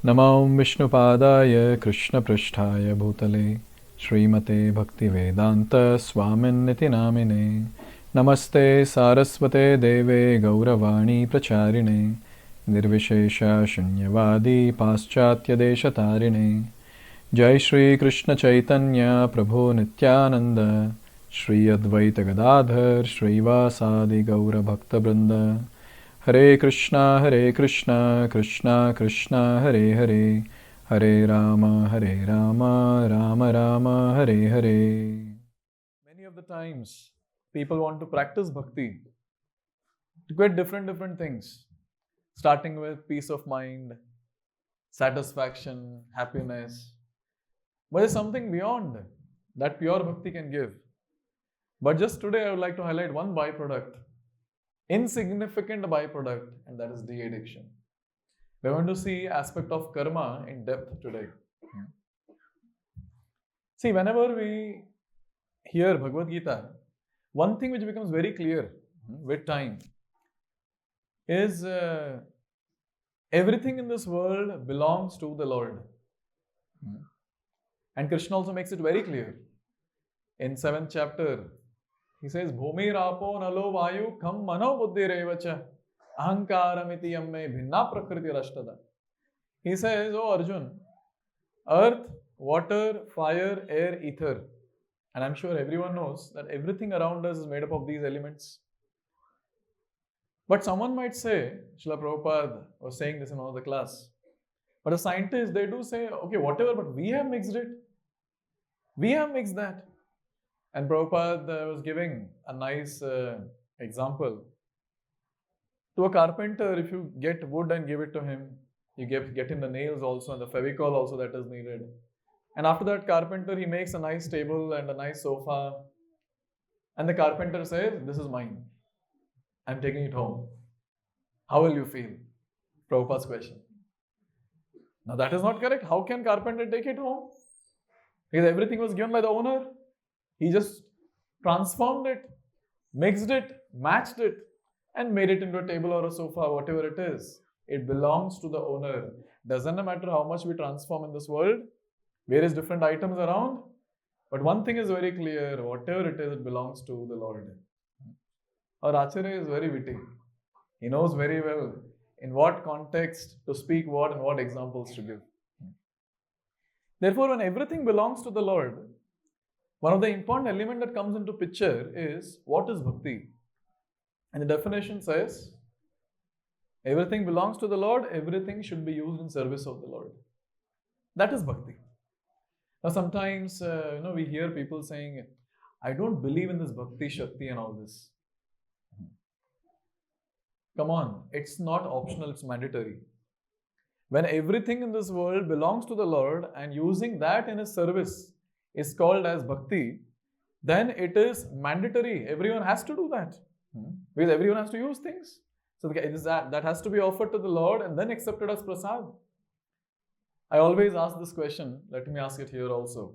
Namo Vishnupadaya Krishna Pristhaya Bhutale Srimate Bhaktivedanta Swamin Niti Namine Namaste Saraswate Deve Gauravani Pracharine Nirvishesha Shunyavadi Paschatya Deshatarine Jai Shri Krishna Chaitanya Prabhu Nityananda Shri Advaita Gadadhar Shri Vasadi Gaura Bhakta Vrinda Hare Krishna, Krishna Krishna, Hare Hare, Hare Rama, Rama Rama, Hare Hare. Many of the times, people want to practice bhakti to get different things, starting with peace of mind, satisfaction, happiness. But there's something beyond that pure bhakti can give. But just today, I would like to highlight one byproduct. Insignificant byproduct, and that is de-addiction. We're going to see aspect of karma in depth today. See, whenever we hear Bhagavad Gita, one thing which becomes very clear with time is everything in this world belongs to the Lord. And Krishna also makes it very clear. In 7th chapter, he says, Bhumi rapo nalo vayu kham mano buddhi revacha ahankaramiti yamme bhinna prakriti rashtada. He says, oh Arjun, earth, water, fire, air, ether. And I'm sure everyone knows that everything around us is made up of these elements. But someone might say, Srila Prabhupada was saying this in one of the class, but a scientist, they do say, okay, whatever, but we have mixed it. We have mixed that. And Prabhupada was giving a nice example. To a carpenter, if you get wood and give it to him, you get him the nails also and the fevicol also that is needed. And after that, carpenter, he makes a nice table and a nice sofa. And the carpenter says, this is mine. I'm taking it home. How will you feel? Prabhupada's question. Now that is not correct. How can carpenter take it home? Because everything was given by the owner. He just transformed it, mixed it, matched it, and made it into a table or a sofa, whatever it is. It belongs to the owner. Doesn't matter how much we transform in this world, various different items around, but one thing is very clear, whatever it is, it belongs to the Lord. Our Acharya is very witty. He knows very well in what context to speak what and what examples to give. Therefore, when everything belongs to the Lord, one of the important elements that comes into picture is what is bhakti? And the definition says, everything belongs to the Lord, everything should be used in service of the Lord. That is bhakti. Now sometimes, we hear people saying, I don't believe in this bhakti, shakti and all this. Come on, it's not optional, it's mandatory. When everything in this world belongs to the Lord and using that in His service is called as bhakti, then it is mandatory. Everyone has to do that. Because everyone has to use things. So that has to be offered to the Lord and then accepted as prasad. I always ask this question. Let me ask it here also.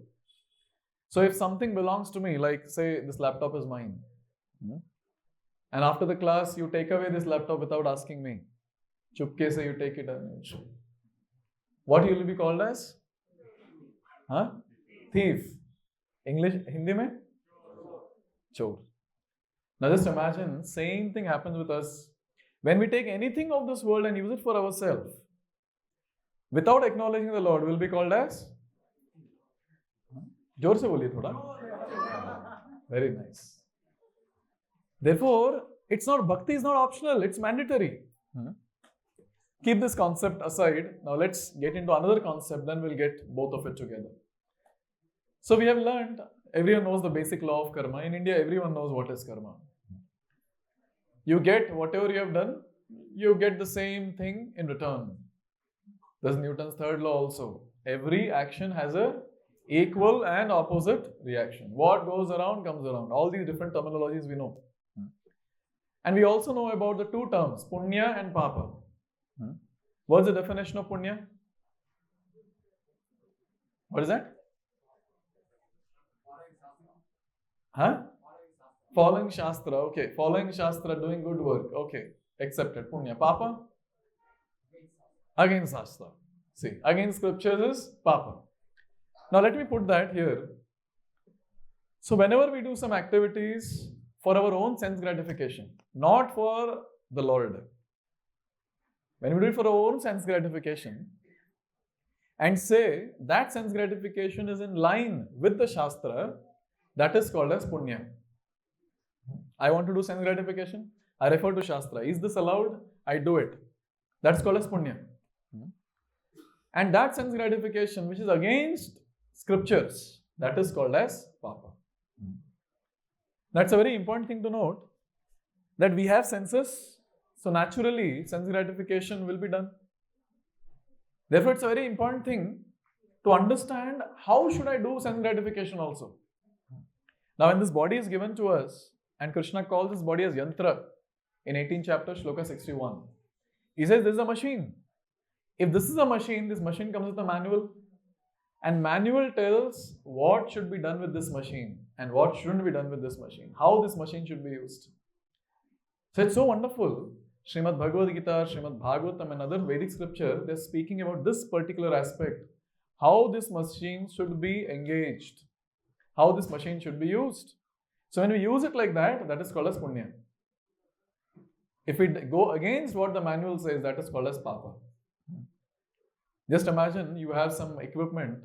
So if something belongs to me, like say this laptop is mine, and after the class you take away this laptop without asking me, chupke se you take it and what you will be called as? Thief. English, Hindi mein? Chor. Now just imagine, same thing happens with us. When we take anything of this world and use it for ourselves, without acknowledging the Lord, we'll be called as? Jor se boliye thoda. Very nice. Therefore, bhakti is not optional, it's mandatory. Keep this concept aside. Now let's get into another concept, then we'll get both of it together. So we have learned, everyone knows the basic law of karma. In India, everyone knows what is karma. You get whatever you have done, you get the same thing in return. There's Newton's third law also. Every action has a equal and opposite reaction. What goes around comes around. All these different terminologies we know. And we also know about the two terms, punya and papa. What's the definition of punya? What is that? Following shastra, okay. Following shastra, doing good work, okay. Accepted, punya. Papa? Against shastra. See, against scriptures is papa. Now let me put that here. So whenever we do some activities for our own sense gratification, not for the Lord, when we do it for our own sense gratification and say that sense gratification is in line with the shastra, that is called as punya. I want to do sense gratification, I refer to shastra. Is this allowed? I do it. That's called as punya. And that sense gratification which is against scriptures, that is called as papa. That's a very important thing to note, that we have senses, so naturally sense gratification will be done. Therefore, it's a very important thing to understand how should I do sense gratification also. Now, when this body is given to us, and Krishna calls this body as yantra in 18th chapter, shloka 61, he says this is a machine. If this is a machine, this machine comes with a manual, and manual tells what should be done with this machine and what shouldn't be done with this machine, how this machine should be used. So it's so wonderful. Srimad Bhagavad Gita, Srimad Bhagavatam and other Vedic scripture, they're speaking about this particular aspect, how this machine should be engaged, how this machine should be used. So when we use it like that, that is called as punya. If we go against what the manual says, that is called as papa. Just imagine you have some equipment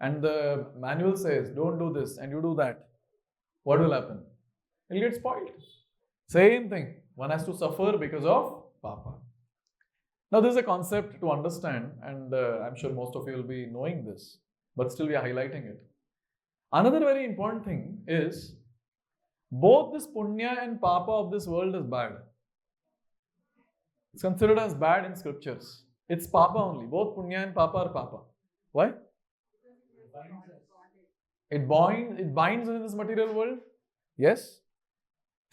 and the manual says, don't do this, and you do that. What will happen? It will get spoiled. Same thing. One has to suffer because of papa. Now, this is a concept to understand, and I'm sure most of you will be knowing this, but still we are highlighting it. Another very important thing is, both this punya and papa of this world is bad. It's considered as bad in scriptures. It's papa only. Both punya and papa are papa. Why? It binds us in this material world. Yes.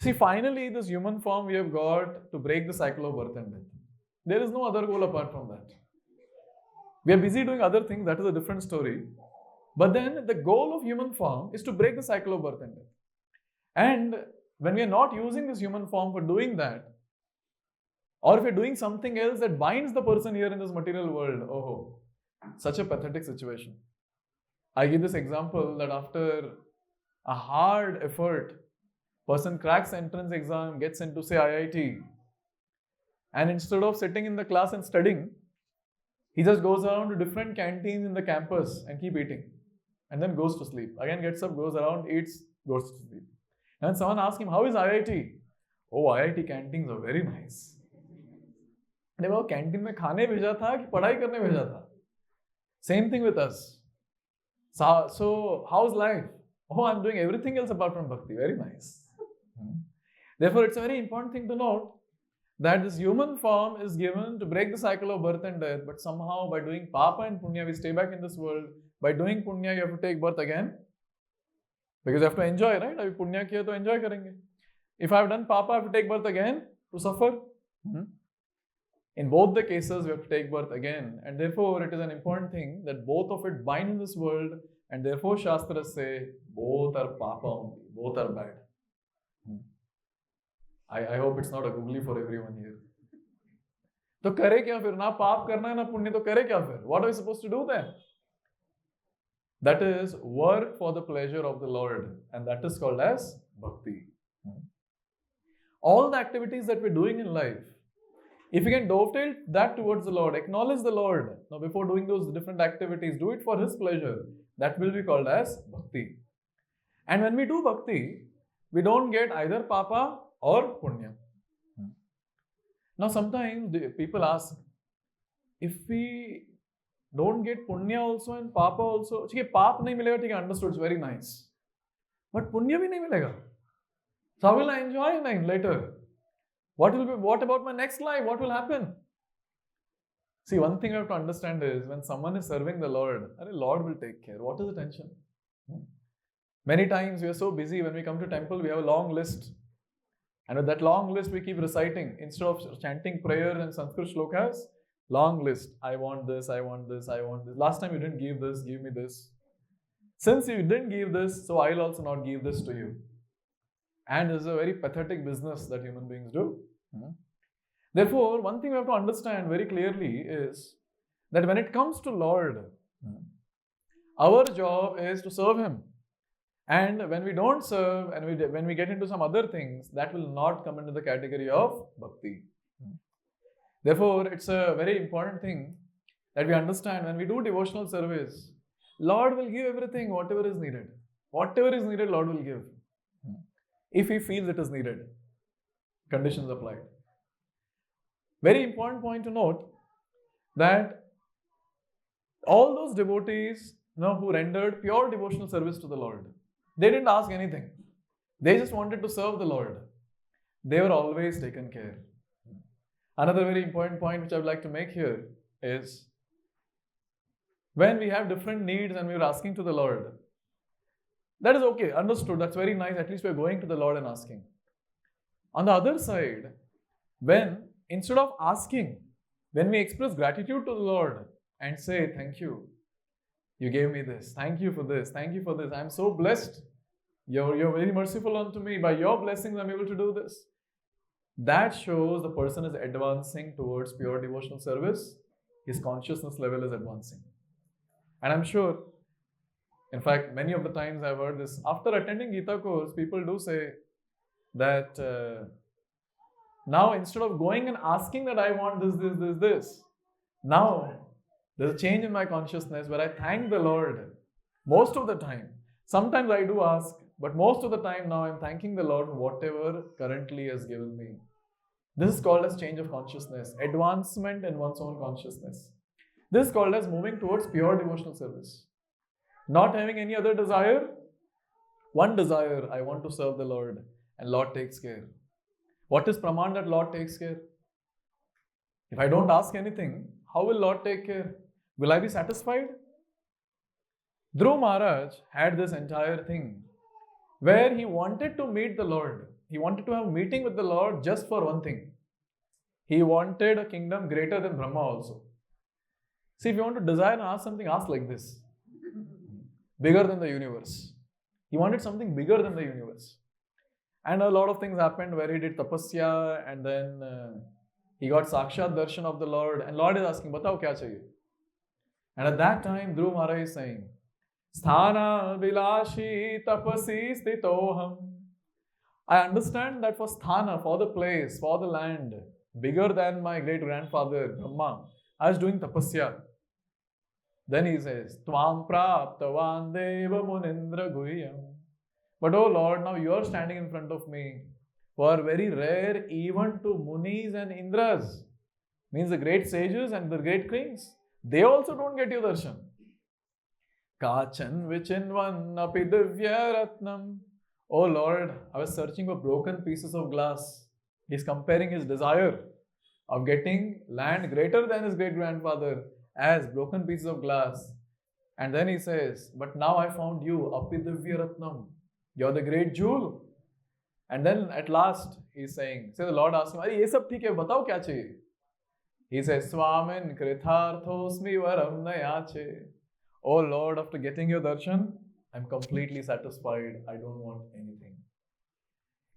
See, finally, this human form we have got to break the cycle of birth and death. There is no other goal apart from that. We are busy doing other things. That is a different story. But then the goal of human form is to break the cycle of birth and death. And when we are not using this human form for doing that, or if you're doing something else that binds the person here in this material world, oh, such a pathetic situation. I give this example that after a hard effort, person cracks entrance exam, gets into say IIT, and instead of sitting in the class and studying, he just goes around to different canteens in the campus and keep eating, and then goes to sleep. Again gets up, goes around, eats, goes to sleep. And someone asks him, how is IIT? Oh, IIT canteens are very nice. अरे वो canteen में खाने भेजा था कि पढ़ाई करने भेजा था? Same thing with us. So how's life? Oh, I'm doing everything else apart from bhakti. Very nice. Therefore, it's a very important thing to note that this human form is given to break the cycle of birth and death, but somehow by doing papa and punya, we stay back in this world. By doing punya, you have to take birth again. Because you have to enjoy, right? If punya kiya to enjoy karenge. If I have done papa, I have to take birth again to suffer. In both the cases, we have to take birth again, and therefore it is an important thing that both of it bind in this world, and therefore Shastras say both are papa only, both are bad. I hope it's not a googly for everyone here. तो करे क्या फिर? ना पाप करना है ना पुण्य, तो करे क्या फिर? What are we supposed to do then? That is work for the pleasure of the Lord, and that is called as bhakti. All the activities that we're doing in life, if you can dovetail that towards the Lord, acknowledge the Lord. Now, before doing those different activities, do it for His pleasure. That will be called as bhakti. And when we do bhakti, we don't get either papa or punya. Now, sometimes people ask, if we don't get punya also and papa also, okay, pap nahi milega, okay, understood, it's very nice. But punya bhi nahi milega. So how will I enjoy later? What about my next life? What will happen? See, one thing you have to understand is when someone is serving the Lord, the Lord will take care. What is the tension? Many times we are so busy, when we come to temple, we have a long list. And with that long list, we keep reciting. Instead of chanting prayers and Sanskrit shlokas, long list. I want this, I want this, I want this. Last time you didn't give this, give me this. Since you didn't give this, so I'll also not give this to you. And this is a very pathetic business that human beings do. Therefore, one thing we have to understand very clearly is that when it comes to Lord, our job is to serve Him. And when we don't serve and when we get into some other things, that will not come into the category of bhakti. Therefore, it's a very important thing that we understand when we do devotional service, Lord will give everything, whatever is needed. Whatever is needed, Lord will give. If He feels it is needed. Conditions applied. Very important point to note that all those devotees who rendered pure devotional service to the Lord, they didn't ask anything. They just wanted to serve the Lord. They were always taken care. Another very important point which I would like to make here is when we have different needs and we are asking to the Lord, that is okay, understood, that's very nice, at least we are going to the Lord and asking. On the other side, when instead of asking, when we express gratitude to the Lord and say, thank you, you gave me this, thank you for this, thank you for this, I am so blessed, you're very merciful unto me, by your blessings I am able to do this. That shows the person is advancing towards pure devotional service, his consciousness level is advancing. And I'm sure, in fact, many of the times I've heard this, after attending Gita course, people do say that now instead of going and asking that I want this, now there's a change in my consciousness where I thank the Lord most of the time. Sometimes I do ask, but most of the time now I'm thanking the Lord for whatever currently has given me. This is called as change of consciousness, advancement in one's own consciousness. This is called as moving towards pure devotional service. Not having any other desire. One desire, I want to serve the Lord, and Lord takes care. What is praman that Lord takes care? If I don't ask anything, how will Lord take care? Will I be satisfied? Dhruv Maharaj had this entire thing where he wanted to meet the Lord. He wanted to have a meeting with the Lord just for one thing. He wanted a kingdom greater than Brahma also. See, if you want to desire and ask something, ask like this. Bigger than the universe. He wanted something bigger than the universe. And a lot of things happened where he did tapasya and then he got sakshat darshan of the Lord. And Lord is asking, batao kya chahiye? And at that time, Dhruv Maharaj is saying, Sthana vilashi tapasi stitoham. I understand that for sthana, for the place, for the land, bigger than my great-grandfather Brahma, I was doing tapasya. Then he says, Tvam praptavan deva munindra guhyam. But oh Lord, now you are standing in front of me, who are very rare even to munis and indras. Means the great sages and the great kings. They also don't get your darshan. Kachan vichinvan api divya ratnam. Oh Lord, I was searching for broken pieces of glass. He's comparing his desire of getting land greater than his great-grandfather as broken pieces of glass. And then he says, but now I found you, api divya ratnam. You're the great jewel. And then at last he's saying, the Lord asked him, ye sab theek hai, batao kya chahiye? He says, Swamin kritharthosmi varam nayache. Oh Lord, after getting your darshan, I'm completely satisfied. I don't want anything.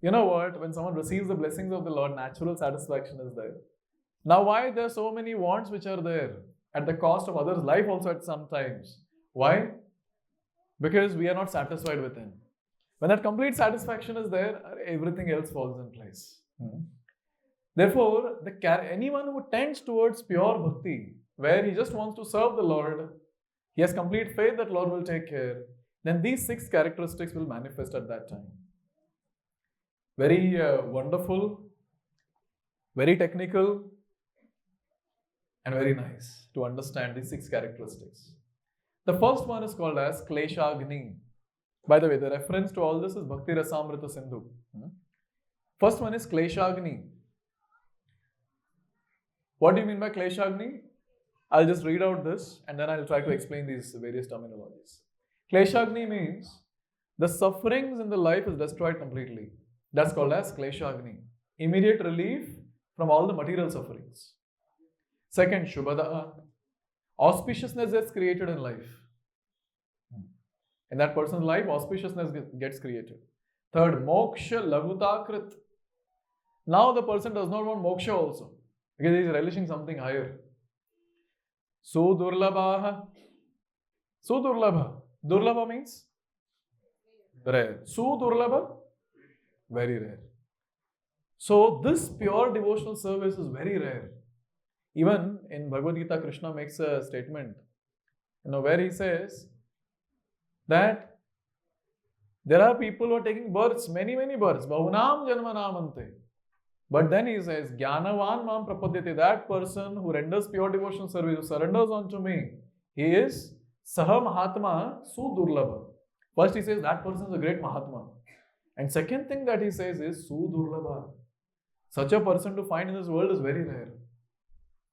You know what? When someone receives the blessings of the Lord, natural satisfaction is there. Now why there are so many wants which are there? At the cost of others' life also at some times. Why? Because we are not satisfied with Him. When that complete satisfaction is there, everything else falls in place. Therefore, anyone who tends towards pure bhakti, where he just wants to serve the Lord, he has complete faith that Lord will take care, then these 6 characteristics will manifest at that time. Very wonderful, very technical, and very nice to understand these 6 characteristics. The first one is called as Klesagni. By the way, the reference to all this is Bhakti Rasamrta Sindhu. First one is Klesagni. What do you mean by Klesagni? I'll just read out this and then I'll try to explain these various terminologies. Klesagni means the sufferings in the life is destroyed completely. That's called as Klesagni. Immediate relief from all the material sufferings. Second, Shubhada. Auspiciousness is created in life. In that person's life, auspiciousness gets created. Third, Moksha Lagutakrit. Now the person does not want moksha also because he is relishing something higher. Sudurlabha. Sudurlabha. Durlabha means rare. Sudurlabha, very rare. So this pure devotional service is very rare. Even in Bhagavad Gita, Krishna makes a statement, where he says that there are people who are taking births, many births, bahunam janmanamante. But then he says, Jnanavan mam prapadyate, that person who renders pure devotional service, who surrenders unto me, he is Saha Mahatma Sudurlabha. First he says that person is a great Mahatma. And second thing that he says is Sudurlabha. Such a person to find in this world is very rare.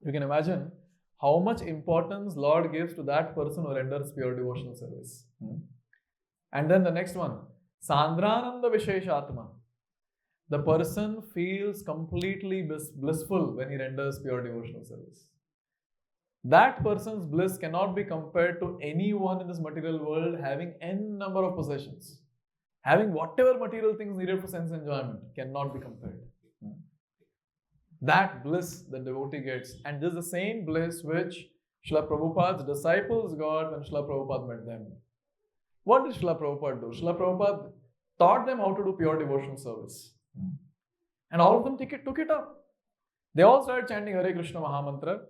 You can imagine how much importance Lord gives to that person who renders pure devotional service. And then the next one, Sandrananda Visheshatma. The person feels completely blissful when he renders pure devotional service. That person's bliss cannot be compared to anyone in this material world having n number of possessions. Having whatever material things needed for sense enjoyment cannot be compared. That bliss the devotee gets, and this is the same bliss which Srila Prabhupada's disciples got when Srila Prabhupada met them. What did Srila Prabhupada do? Srila Prabhupada taught them how to do pure devotional service. And all of them took it up. They all started chanting Hare Krishna Mahamantra.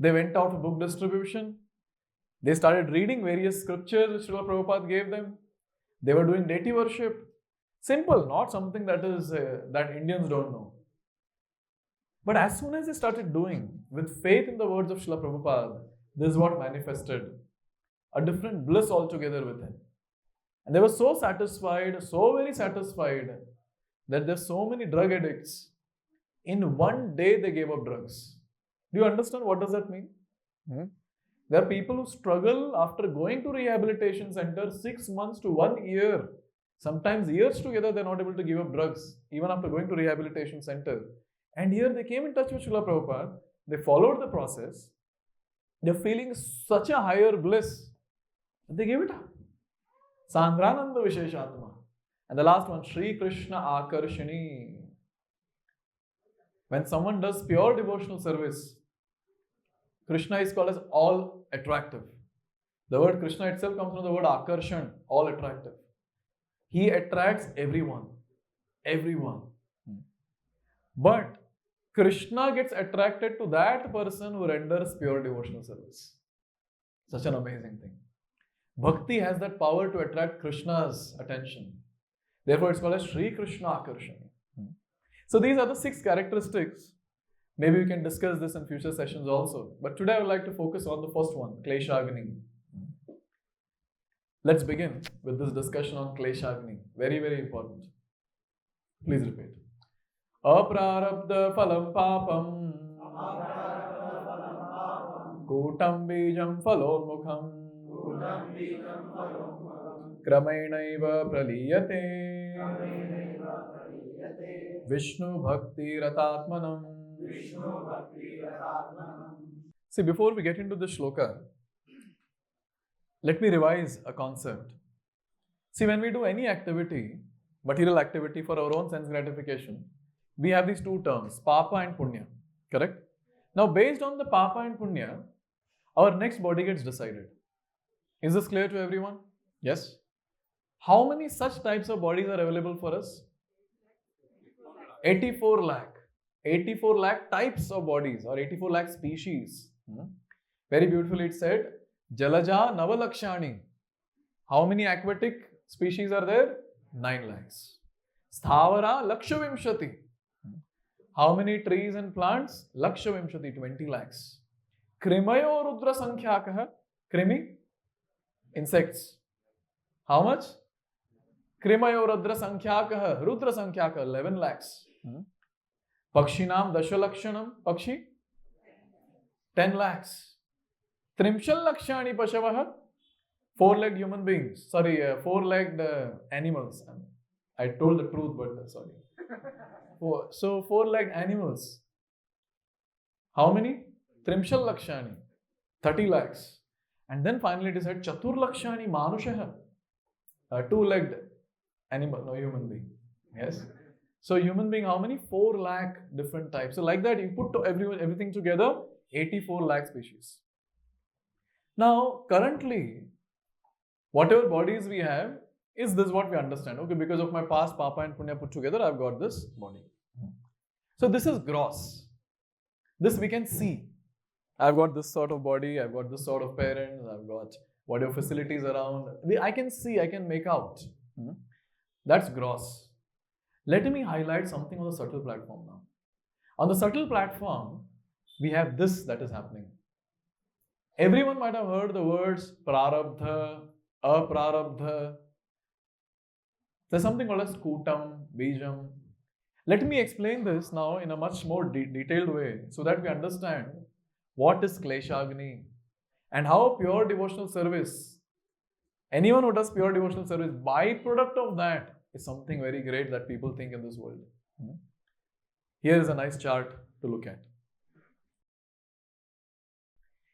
They went out for book distribution. They started reading various scriptures which Srila Prabhupada gave them. They were doing deity worship. Simple, not something that is that Indians don't know. But as soon as they started doing, with faith in the words of Srila Prabhupada, this is what manifested. A different bliss altogether within. And they were so satisfied, so very satisfied, that there's so many drug addicts. In one day they gave up drugs. Do you understand what does that mean? There are people who struggle after going to rehabilitation center 6 months to 1 year. Sometimes years together they're not able to give up drugs, even after going to rehabilitation center. And here they came in touch with Srila Prabhupada. They followed the process. They're feeling such a higher bliss that they gave it up. Sandrananda Visheshatma. And the last one, Shri Krishna Akarshani. When someone does pure devotional service, Krishna is called as all attractive. The word Krishna itself comes from the word Akarshan, all attractive. He attracts everyone. Everyone. But Krishna gets attracted to that person who renders pure devotional service. Such an amazing thing. Bhakti has that power to attract Krishna's attention. Therefore, it's called as Shri Krishna Akarshani. So these are the 6 characteristics. Maybe we can discuss this in future sessions also. But today I would like to focus on the first one, Klesagni. Let's begin with this discussion on Klesagni. Very, very important. Please repeat. Aprarabdha phalam papam kootam bhijam phalonmukham kramainaiva praliyate Vishnu bhakti ratatmanam. See, before we get into the shloka, let me revise a concept. See, when we do any activity, material activity for our own sense gratification, we have these 2 terms, papa and punya, correct? Now, based on the papa and punya, our next body gets decided. Is this clear to everyone? Yes? How many such types of bodies are available for us? 84 lakh. 84 lakh types of bodies or 84 lakh species. Very beautifully it said, Jalaja Navalakshani. How many aquatic species are there? 9 lakhs. Sthavara Lakshavimshati. How many trees and plants? Lakshavimshati, 20 lakhs. Krimayo Rudra Sankhyaakaha. Krimi? Insects. How much? Krimayo Rudra Sankhyaakaha. Rudra Sankhyaakaha, 11 lakhs. Pakshinam Dashalakshanam. Pakshi? 10 lakhs. Trimshal Lakshani Pashavaha. 4-legged human beings. Sorry, 4-legged animals. I told the truth, but sorry. So 4-legged animals. How many? Trimshal Lakshani. 30 lakhs. And then finally it is said Chatur Lakshani Manushaha. 2-legged animal, no human being. Yes. So human being, how many? 4 lakh different types. So like that, you put everything together, 84 lakh species. Now, currently, whatever bodies we have, is this what we understand? Okay, because of my past Papa and Punya put together, I've got this body. So this is gross. This we can see. I've got this sort of body, I've got this sort of parents, I've got whatever facilities around. I can see, I can make out. That's gross. Let me highlight something on the subtle platform now. On the subtle platform, we have this that is happening. Everyone might have heard the words prarabdha, aprarabdha. There's something called as kootam, bhijam. Let me explain this now in a much more detailed way so that we understand what is Klesagni and how pure devotional service, anyone who does pure devotional service, byproduct of that is something very great that people think in this world. Here is a nice chart to look at.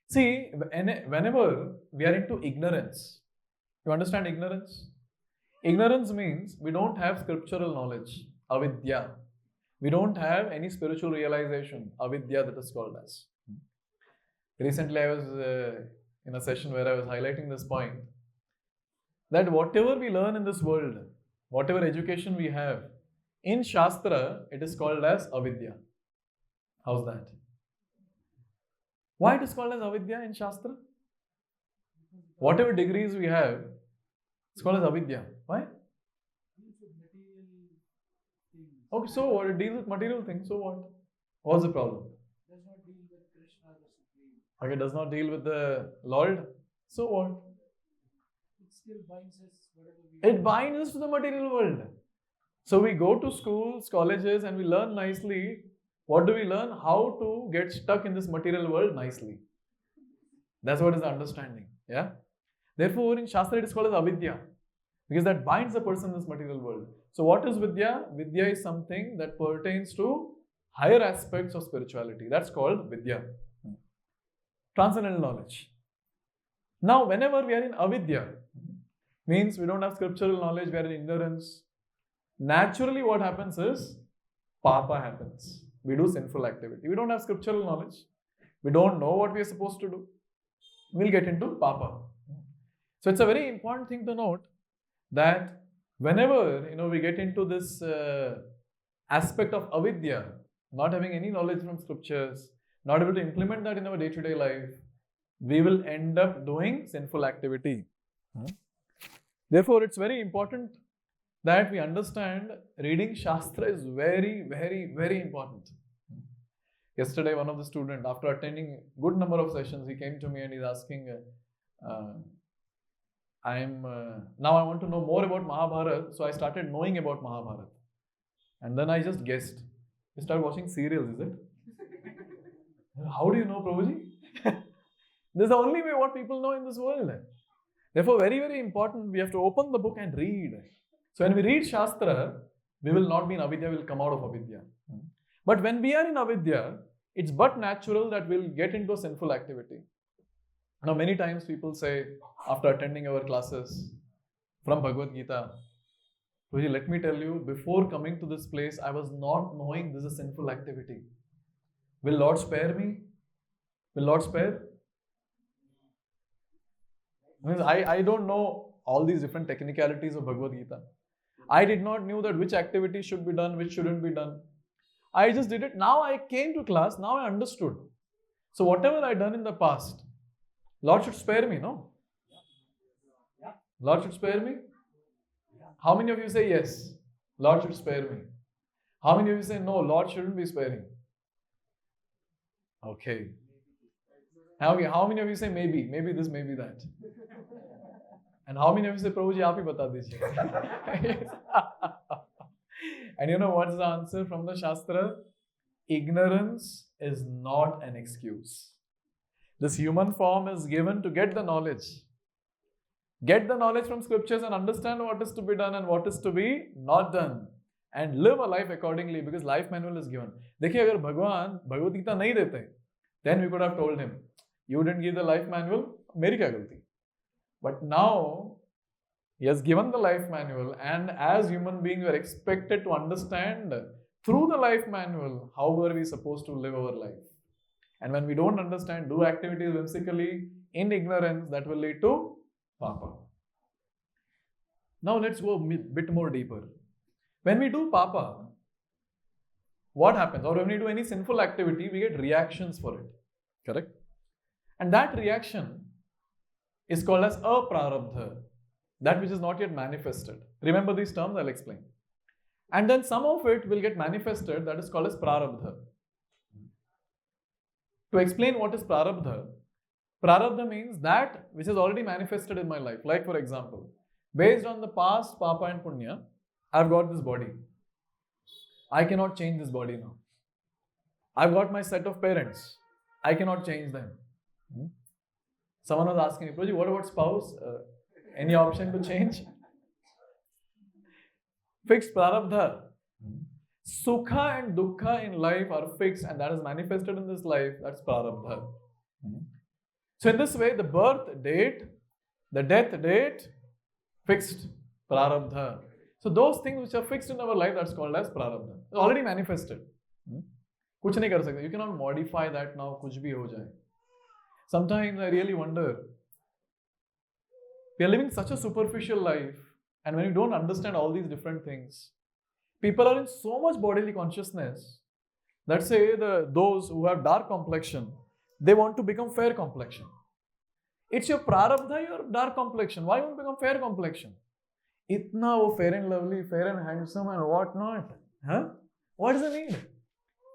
See, whenever we are into ignorance, you understand ignorance? Ignorance means we don't have scriptural knowledge, avidya. We don't have any spiritual realization, avidya, that is called as. Recently, I was in a session where I was highlighting this point, that whatever we learn in this world, whatever education we have, in shastra, it is called as avidya. How's that? Why it is called as avidya in shastra? Whatever degrees we have, it's called as avidya. Why? Okay, so what? It deals with material things. So what? What's the problem? Does not deal with Krishna, the Supreme. Okay, does not deal with the Lord. So what? It still binds us. Whatever It binds us to the material world. So we go to schools, colleges, and we learn nicely. What do we learn? How to get stuck in this material world nicely. That's what is the understanding. Yeah. Therefore, in Shastra, it is called as avidya, because that binds a person in this material world. So, what is vidya? Vidya is something that pertains to higher aspects of spirituality. That's called vidya. Transcendental knowledge. Now, whenever we are in avidya, means we don't have scriptural knowledge, we are in ignorance. Naturally, what happens is papa happens. We do sinful activity. We don't have scriptural knowledge. We don't know what we are supposed to do. We'll get into papa. So it's a very important thing to note that whenever we get into this aspect of avidya, not having any knowledge from scriptures, not able to implement that in our day-to-day life, we will end up doing sinful activity. Therefore, it's very important that we understand reading Shastra is very, very, very important. Yesterday, one of the students, after attending a good number of sessions, he came to me and he's asking, now I want to know more about Mahabharata, so I started knowing about Mahabharata. And then I just guessed. You start watching serials, is it? How do you know, Prabhuji? This is the only way what people know in this world. Therefore, very, very important, we have to open the book and read. So when we read Shastra, we will not be in avidya, we will come out of avidya. But when we are in avidya, it's but natural that we'll get into a sinful activity. Now, many times people say, after attending our classes from Bhagavad Gita, Prabhuji, let me tell you, before coming to this place, I was not knowing this is a sinful activity. Will Lord spare me? Will Lord spare? I don't know all these different technicalities of Bhagavad Gita. I did not know that which activity should be done, which shouldn't be done. I just did it. Now I came to class, now I understood. So whatever I done in the past, Lord should spare me, no? Lord should spare me? How many of you say yes? Lord should spare me. How many of you say no, Lord shouldn't be sparing? Okay. How many of you say maybe? Maybe this, maybe that. And how many of you say, Prabhuji, aap hi bata dijiye. And you know what's the answer from the Shastra? Ignorance is not an excuse. This human form is given to get the knowledge. Get the knowledge from scriptures and understand what is to be done and what is to be not done. And live a life accordingly, because life manual is given. देखिए अगर भगवान भगवद गीता नहीं देते, then we could have told him, you didn't give the life manual, मेरी क्या गलती? But now, he has given the life manual, and as human beings, we are expected to understand through the life manual how are we supposed to live our life. And when we don't understand, do activities whimsically, in ignorance, that will lead to papa. Now let's go a bit more deeper. When we do papa, what happens? Or when we do any sinful activity, we get reactions for it. Correct? And that reaction is called as aprarabdha, that which is not yet manifested. Remember these terms, I'll explain. And then some of it will get manifested, that is called as prarabdha. To explain what is prarabdha, prarabdha means that which is already manifested in my life. Like for example, based on the past papa and punya, I've got this body. I cannot change this body now. I've got my set of parents. I cannot change them. Someone was asking me, Prabhuji, what about spouse? Any option to change? Fixed prarabdha. Sukha and dukkha in life are fixed, and that is manifested in this life. That's prarabdha. So in this way, the birth date, the death date, fixed prarabdha. So those things which are fixed in our life, that's called as prarabdha. It's already manifested. कुछ नहीं कर सकते. You cannot modify that now. कुछ भी हो जाए. Sometimes I really wonder. We are living such a superficial life, and when you don't understand all these different things, people are in so much bodily consciousness that say those who have dark complexion, they want to become fair complexion. It's your prarabdha, your dark complexion. Why won't become fair complexion? Itna wo fair and lovely, fair and handsome and what not? Huh? What is the need?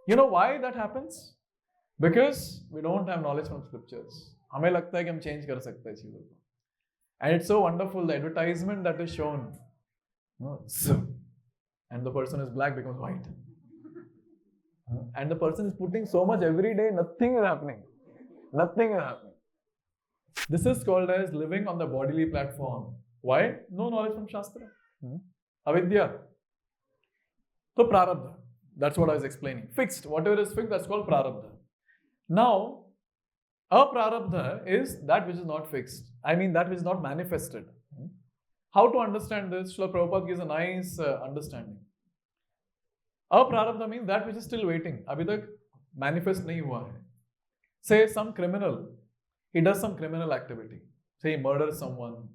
You know why that happens? Because we don't have knowledge from scriptures. हमें लगता है कि हम change कर सकते हैं चीजों को. And it's so wonderful, the advertisement that is shown. And the person is black becomes white. And the person is putting so much every day, nothing is happening. Nothing is happening. This is called as living on the bodily platform. Why? No knowledge from shastra. Avidya. So prarabdha. That's what I was explaining. Fixed. Whatever is fixed, that's called prarabdha. Now, aprarabdha is that which is not fixed. I mean that which is not manifested. How to understand this? Srila Prabhupada gives a nice understanding. Aprarabdha means that which is still waiting. Abhi tak manifest nahi hua hai. Say some criminal, he does some criminal activity. Say he murders someone,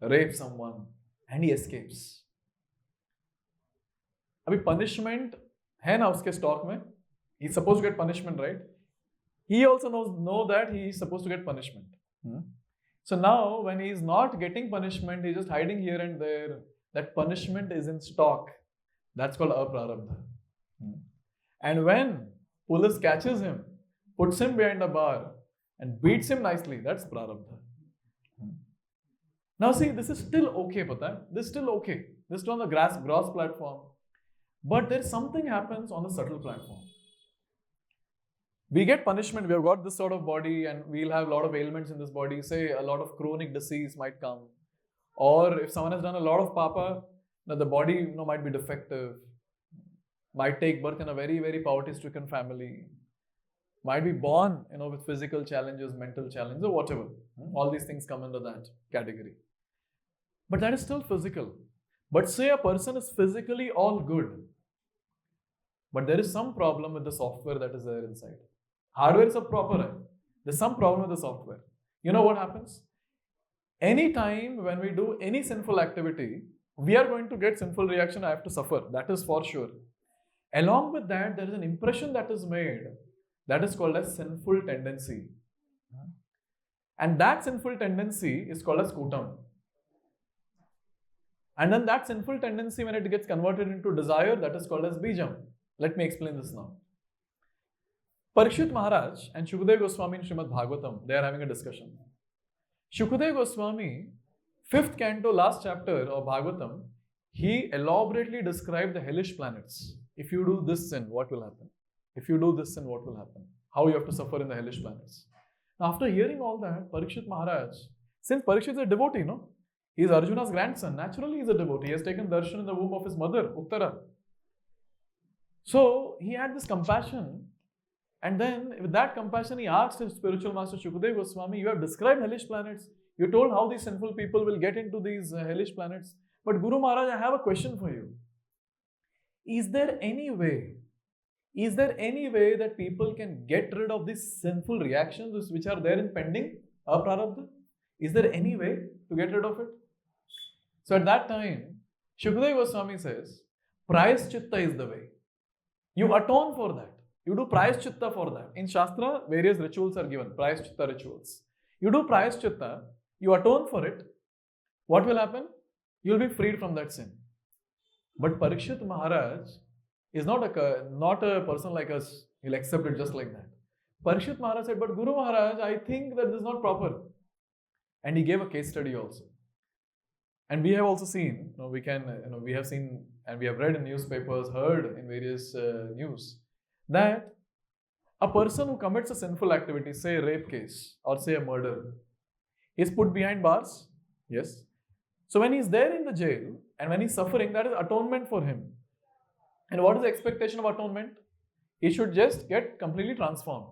rapes someone, and he escapes. Abhi punishment hai na uske stock mein. He's supposed to get punishment, right? He also know that he is supposed to get punishment. So now, when he is not getting punishment, he is just hiding here and there. That punishment is in stock. That's called aprarabdha. And when police catches him, puts him behind a bar, and beats him nicely, that's prarabdha. Now see, this is still okay, pata. This is still okay. This is on the gross platform. But there is something happens on the subtle platform. We get punishment, we have got this sort of body and we'll have a lot of ailments in this body. Say a lot of chronic disease might come. Or if someone has done a lot of papa, the body might be defective. Might take birth in a very, very poverty-stricken family. Might be born with physical challenges, mental challenges or whatever. All these things come under that category. But that is still physical. But say a person is physically all good. But there is some problem with the software that is there inside. Hardware is a proper. There's some problem with the software. You know what happens? Anytime when we do any sinful activity, we are going to get sinful reaction. I have to suffer. That is for sure. Along with that, there is an impression that is made that is called as sinful tendency. And that sinful tendency is called as kootam. And then that sinful tendency, when it gets converted into desire, that is called as bhijam. Let me explain this now. Parikshit Maharaj and Shukudevagoswami in Srimad Bhagavatam, they are having a discussion. Shukudevagoswami, 5th canto, last chapter of Bhagavatam, he elaborately described the hellish planets. If you do this sin, what will happen? If you do this sin, what will happen? How you have to suffer in the hellish planets. Now, after hearing all that, Parikshit Maharaj, since Parikshit is a devotee, he is Arjuna's grandson. Naturally, he is a devotee. He has taken darshan in the womb of his mother, Uttara. So, he had this compassion. And then, with that compassion, he asked his spiritual master Shukudevagoswami, you have described hellish planets. You told how these sinful people will get into these hellish planets. But Guru Maharaj, I have a question for you. Is there any way that people can get rid of these sinful reactions which are there in pending? aprarabdha? Is there any way to get rid of it? So at that time, Shukudevagoswami says, Prayaschitta is the way. You atone for that. You do Prayaschitta for that. In Shastra, various rituals are given, Prayaschitta rituals. You do Prayaschitta, you atone for it. What will happen? You will be freed from that sin. But Parikshit Maharaj is not a person like us. He'll accept it just like that. Parikshit Maharaj said, but Guru Maharaj, I think that this is not proper. And he gave a case study also. And we have also seen, we have seen and we have read in newspapers, heard in various news, that a person who commits a sinful activity, say a rape case or say a murder, is put behind bars. Yes. So when he's there in the jail and when he's suffering, that is atonement for him. And what is the expectation of atonement? He should just get completely transformed.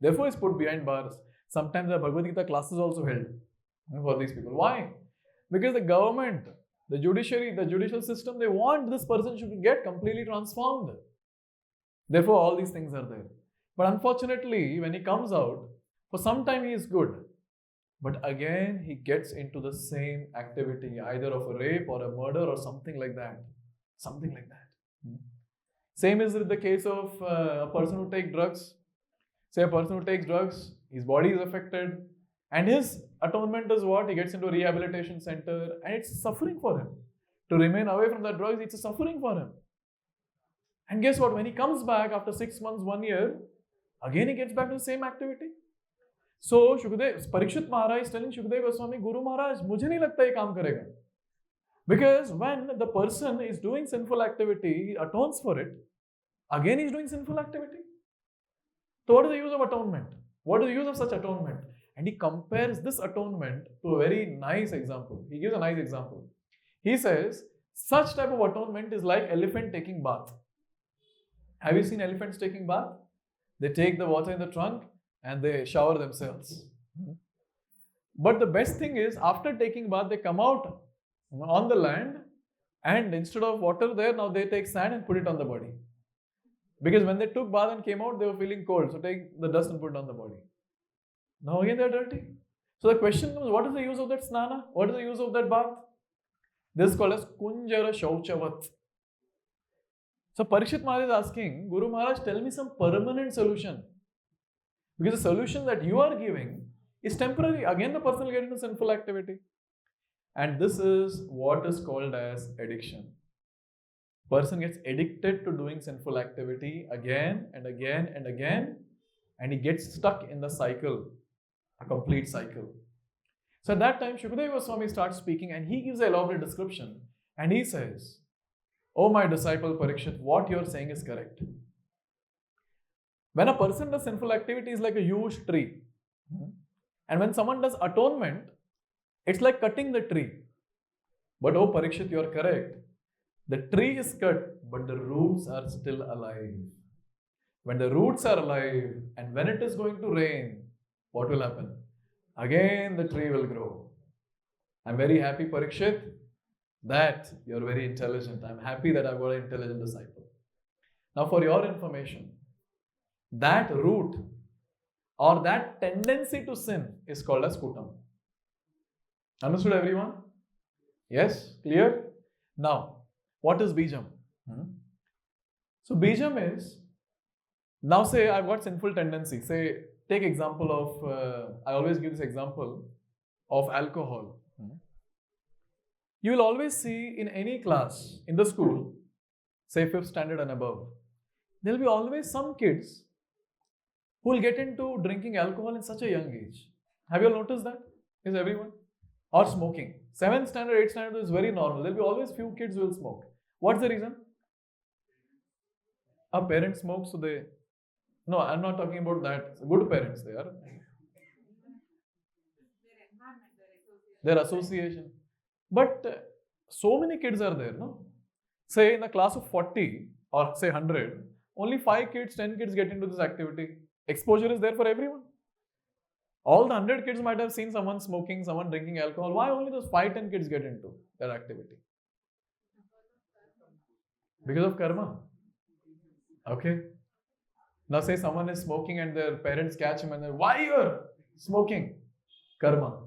Therefore, he's put behind bars. Sometimes the Bhagavad Gita classes also held for these people. Why? Because the government, the judiciary, the judicial system, they want this person should get completely transformed. Therefore, all these things are there. But unfortunately, when he comes out, for some time he is good. But again, he gets into the same activity, either of a rape or a murder or something like that. Something like that. Same is with the case of a person who takes drugs. Say a person who takes drugs, his body is affected, and his atonement is what? He gets into a rehabilitation center, and it's suffering for him. To remain away from the drugs, it's a suffering for him. And guess what? When he comes back after 6 months, 1 year, again he gets back to the same activity. So Parikshit Maharaj is telling Shukudevagoswami, Guru Maharaj, mujhe nahi lagta ye kaam karega. Because when the person is doing sinful activity, he atones for it, again he is doing sinful activity. So what is the use of atonement? What is the use of such atonement? And he compares this atonement to a very nice example. He gives a nice example. He says, such type of atonement is like elephant taking bath. Have you seen elephants taking bath? They take the water in the trunk and they shower themselves. But the best thing is, after taking bath, they come out on the land and instead of water there, now they take sand and put it on the body. Because when they took bath and came out, they were feeling cold. So take the dust and put it on the body. Now again they are dirty. So the question comes, what is the use of that snana? What is the use of that bath? This is called as kunjara shauchavat. So Parikshit Maharaj is asking, Guru Maharaj, tell me some permanent solution. Because the solution that you are giving is temporary. Again the person will get into sinful activity. And this is what is called as addiction. Person gets addicted to doing sinful activity again and again and again, and he gets stuck in the cycle, a complete cycle. So at that time, Shukudevagoswami starts speaking and he gives an elaborate description and he says, Oh my disciple Parikshit, what you are saying is correct. When a person does sinful activity, is like a huge tree. And when someone does atonement, it's like cutting the tree. But oh Parikshit, you are correct. The tree is cut, but the roots are still alive. When the roots are alive and when it is going to rain, what will happen? Again the tree will grow. I'm very happy, Parikshit, that you're very intelligent. I'm happy that I've got an intelligent disciple. Now for your information, that root or that tendency to sin is called as kootam. Understood everyone? Yes? Clear? Now, what is bhijam? So bhijam is, now say I've got sinful tendency. Say, take example of, I always give this example of alcohol. You will always see in any class in the school, say 5th standard and above, there will be always some kids who will get into drinking alcohol in such a young age. Have you all noticed that? Is everyone? Or smoking. 7th standard, 8th standard is very normal. There will be always few kids who will smoke. What's the reason? A parent smokes, so they... No, I'm not talking about that. Good parents they are. Their association. But so many kids are there, no? Say in the class of 40 or say 100, only 5 kids, 10 kids get into this activity. Exposure is there for everyone. All the 100 kids might have seen someone smoking, someone drinking alcohol. Why only those 5-10 kids get into that activity? Because of karma. Okay. Now say someone is smoking and their parents catch him and they're, why you're smoking? Karma.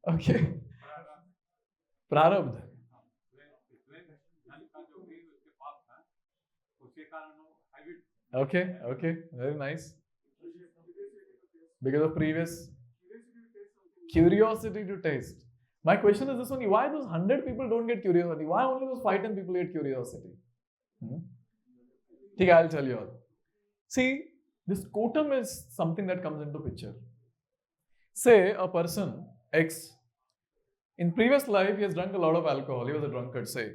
Okay. Prarabdha. Okay, okay, very nice. Because of previous curiosity to taste. My question is this only: why those 100 people don't get curiosity? Why only those 5-10 people get curiosity? Okay, I'll tell you all. See, this kootam is something that comes into picture. Say a person X, in previous life he has drunk a lot of alcohol. He was a drunkard, say,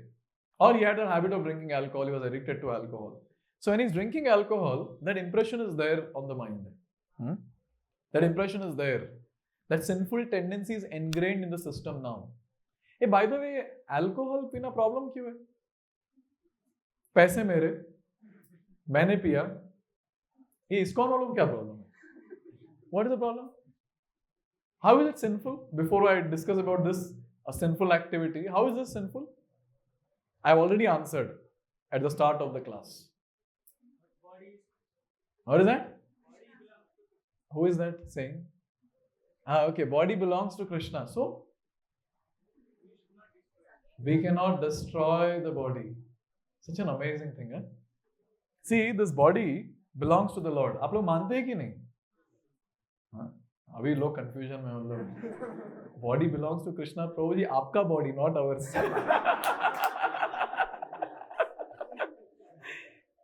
or he had a habit of drinking alcohol. He was addicted to alcohol. So when he's drinking alcohol, that impression is there on the mind. That impression is there. That sinful tendency is ingrained in the system now. Hey, by the way, alcohol पीना problem क्यों है? पैसे मेरे, मैंने पिया. ये ISKCON वालों को क्या problem है? What is the problem? How is it sinful? Before I discuss about this, a sinful activity, how is this sinful? I've already answered at the start of the class. What is that? Who is that saying? Okay, body belongs to Krishna. So, we cannot destroy the body. Such an amazing thing, eh? See, this body belongs to the Lord. आप लोग मानते हैं कि नहीं? अभी लोग confusion में मतलब body belongs to Krishna. प्रभु जी आपका body, not ours.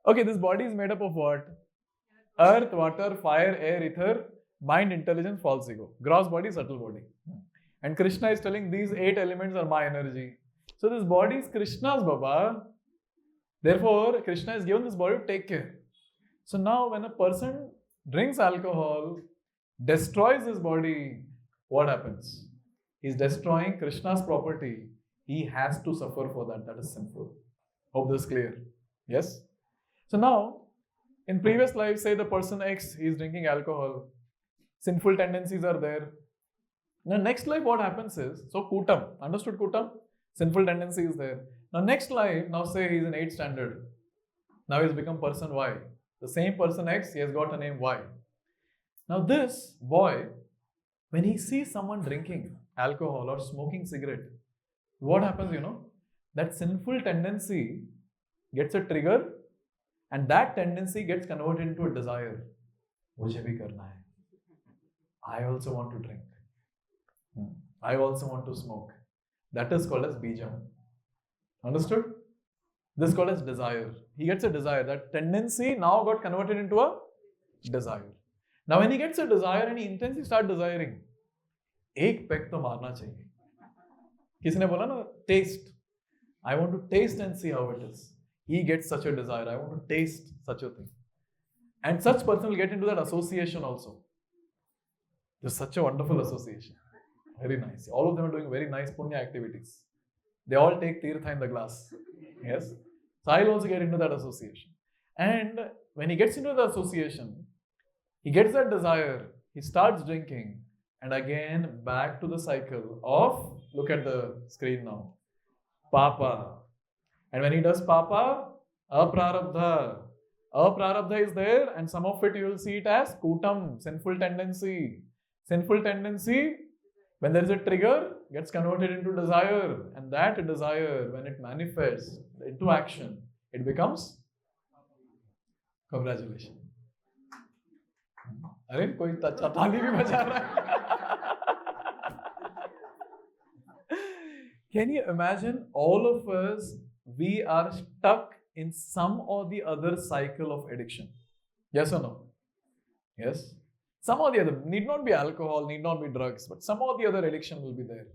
Okay, this body is made up of what? Earth, water, fire, air, ether, mind, intelligence, false ego. Gross body, subtle body. And Krishna is telling these 8 elements are my energy. So this body is Krishna's, Baba. Therefore, Krishna has given this body to take care. So now when a person drinks alcohol, destroys his body, what happens? He's destroying Krishna's property. He has to suffer for that. That is sinful. Hope this is clear. Yes? So now, in previous life, say the person X, he is drinking alcohol. Sinful tendencies are there. Now next life what happens is, so kootam, understood kootam? Sinful tendency is there. Now next life, now say he's in 8th standard. Now he's become person Y. The same person X, he has got a name Y. Now this boy, when he sees someone drinking alcohol or smoking cigarette, what happens, you know? That sinful tendency gets a trigger and that tendency gets converted into a desire. मुझे भी करना है. I also want to drink. I also want to smoke. That is called as bhijam. Understood? This is called as desire. He gets a desire. That tendency now got converted into a desire. Now when he gets a desire and he intensely starts desiring, एक peg तो मारना चाहिए. किसी ने बोला ना, taste. I want to taste and see how it is. He gets such a desire. I want to taste such a thing. And such person will get into that association also. There's such a wonderful association. Very nice. All of them are doing very nice punya activities. They all take tirtha in the glass. Yes. So I'll also get into that association. And when he gets into the association, he gets that desire. He starts drinking. And again, back to the cycle of, look at the screen now, papa. And when he does papa, aprarabdha. Aprarabdha is there, and some of it you will see it as kootam, sinful tendency. Sinful tendency, when there is a trigger, gets converted into desire. And that desire, when it manifests into action, it becomes congratulations. अरे कोई ताली भी बजा रहा है. Can you imagine all of us, we are stuck in some or the other cycle of addiction? Yes or no? Yes. Some or the other. Need not be alcohol, need not be drugs, but some or the other addiction will be there.